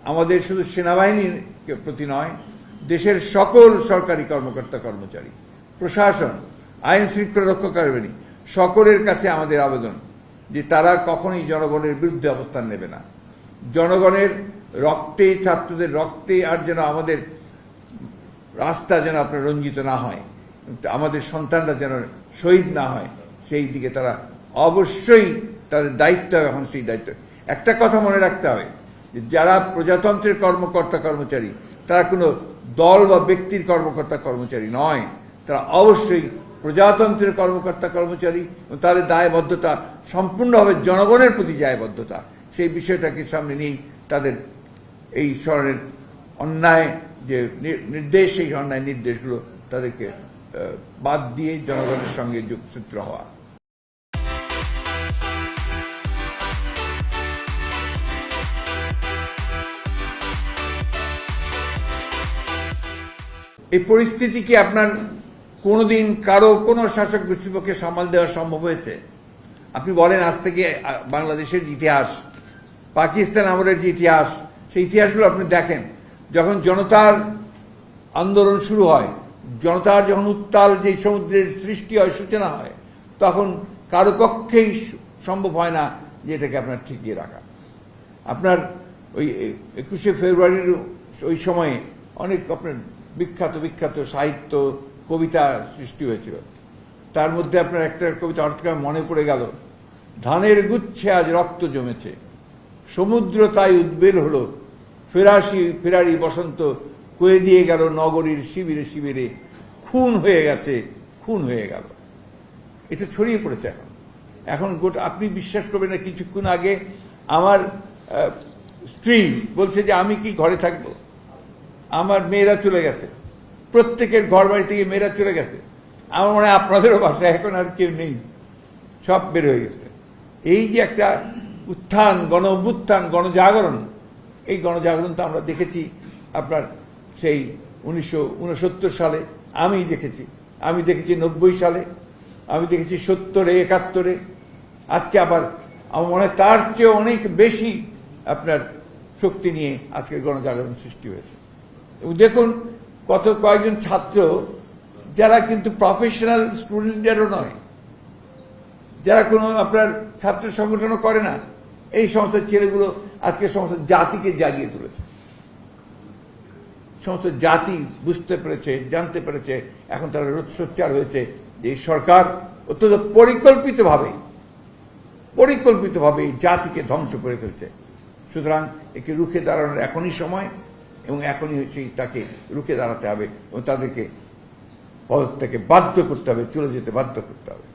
আমাদের শুধু সেনাবাহিনীর প্রতি নয়, দেশের সকল সরকারি কর্মকর্তা কর্মচারী, প্রশাসন, আইন শৃঙ্খলা রক্ষাকারী সকলের কাছে আমাদের আবেদন যে তারা কখনোই জনগণের বিরুদ্ধে অবস্থান নেবে না। জনগণের রক্তে, ছাত্রদের রক্তে আর যেন আমাদের রাস্তা যেন আপনার রঞ্জিত না হয়, আমাদের সন্তানরা যেন শহীদ না হয়, সেই দিকে তারা অবশ্যই তাদের দায়িত্ব। এখন সেই দায়িত্ব একটা কথা মনে রাখতে হবে যে যারা প্রজাতন্ত্রের কর্মকর্তা কর্মচারী তারা কোনো দল বা ব্যক্তির কর্মকর্তা কর্মচারী নয়, তারা অবশ্যই প্রজাতন্ত্রের কর্মকর্তা কর্মচারী এবং তাদের দায়বদ্ধতা সম্পূর্ণভাবে জনগণের প্রতি দায়বদ্ধতা। সেই বিষয়টাকে সামনে নিয়েই তাদের এই ধরনের অন্যায় যে নির্দেশ, সেই অন্যায় নির্দেশগুলো তাদেরকে বাদ দিয়ে জনগণের সঙ্গে যোগসূত্র হওয়া। এই পরিস্থিতি কি আপনার কোনোদিন কারো কোনো শাসক গোষ্ঠীর পক্ষে সামাল দেওয়া সম্ভব হয়েছে? আপনি বলেন আজ থেকে বাংলাদেশের ইতিহাস, পাকিস্তান আমলের যে ইতিহাস, সেই ইতিহাসগুলো আপনি দেখেন। যখন জনতার আন্দোলন শুরু হয়, জনতার যখন উত্তাল যে সমুদ্রের সৃষ্টি হয়, সূচনা হয়, তখন কারো পক্ষেই সম্ভব হয় না যে এটাকে আপনার ঠেকিয়ে রাখা। আপনার ওই 21শে ফেব্রুয়ারির ওই সময়ে অনেক আপনার বিখ্যাত বিখ্যাত সাহিত্য কবিতা সৃষ্টি হয়েছিল। তার মধ্যে আপনার একটা কবিতা হঠাৎ মনে পড়ে গেল, ধানের গুচ্ছে আজ রক্ত জমেছে, সমুদ্র তাই উদ্বেল হলো, ফেরারি বসন্ত কয়ে দিয়ে গেল নগরীর শিবিরে শিবিরে, খুন হয়ে গেছে, খুন হয়ে গেল। এটা ছড়িয়ে পড়েছে এখন গোটা। আপনি বিশ্বাস করবেন না, কিছুক্ষণ আগে আমার স্ত্রী বলছে যে আমি কি ঘরে থাকবো, আমার মেয়েরা চলে গেছে, প্রত্যেকের ঘর বাড়ি থেকে মেয়েরা চলে গেছে। আমার মনে হয় আপনাদেরও বাসায় এখন আর কেউ নেই, সব বের হয়ে গেছে। এই যে একটা উত্থান, গণ অভ্যুত্থান, গণজাগরণ, এই গণজাগরণ তো আমরা দেখেছি আপনার সেই 1969 সালে, আমি দেখেছি 90 সালে, আমি দেখেছি 70-এ, 71-এ, আজকে আবার আমার মনে হয় তার চেয়ে অনেক বেশি আপনার শক্তি নিয়ে আজকের গণজাগরণ সৃষ্টি হয়েছে। এবং দেখুন কয়েকজন ছাত্র যারা কিন্তু প্রফেশনাল স্টুডেন্টদেরও নয়, যারা কোনো আপনার ছাত্র সংগঠনও করে না, এই সমস্ত ছেলেগুলো আজকে সমস্ত জাতিকে জাগিয়ে তুলেছে। সমস্ত জাতি বুঝতে পেরেছে, জানতে পেরেছে, এখন তারা সোচ্চার হয়েছে যে এই সরকার অত্যন্ত পরিকল্পিতভাবে এই জাতিকে ধ্বংস করে ফেলছে। সুতরাং একে রুখে দাঁড়ানোর এখনই সময়, এবং এখনই তাকে রুখে দাঁড়াতে হবে এবং তাদেরকে পদত্যাগে বাধ্য করতে হবে, চলে যেতে বাধ্য করতে হবে।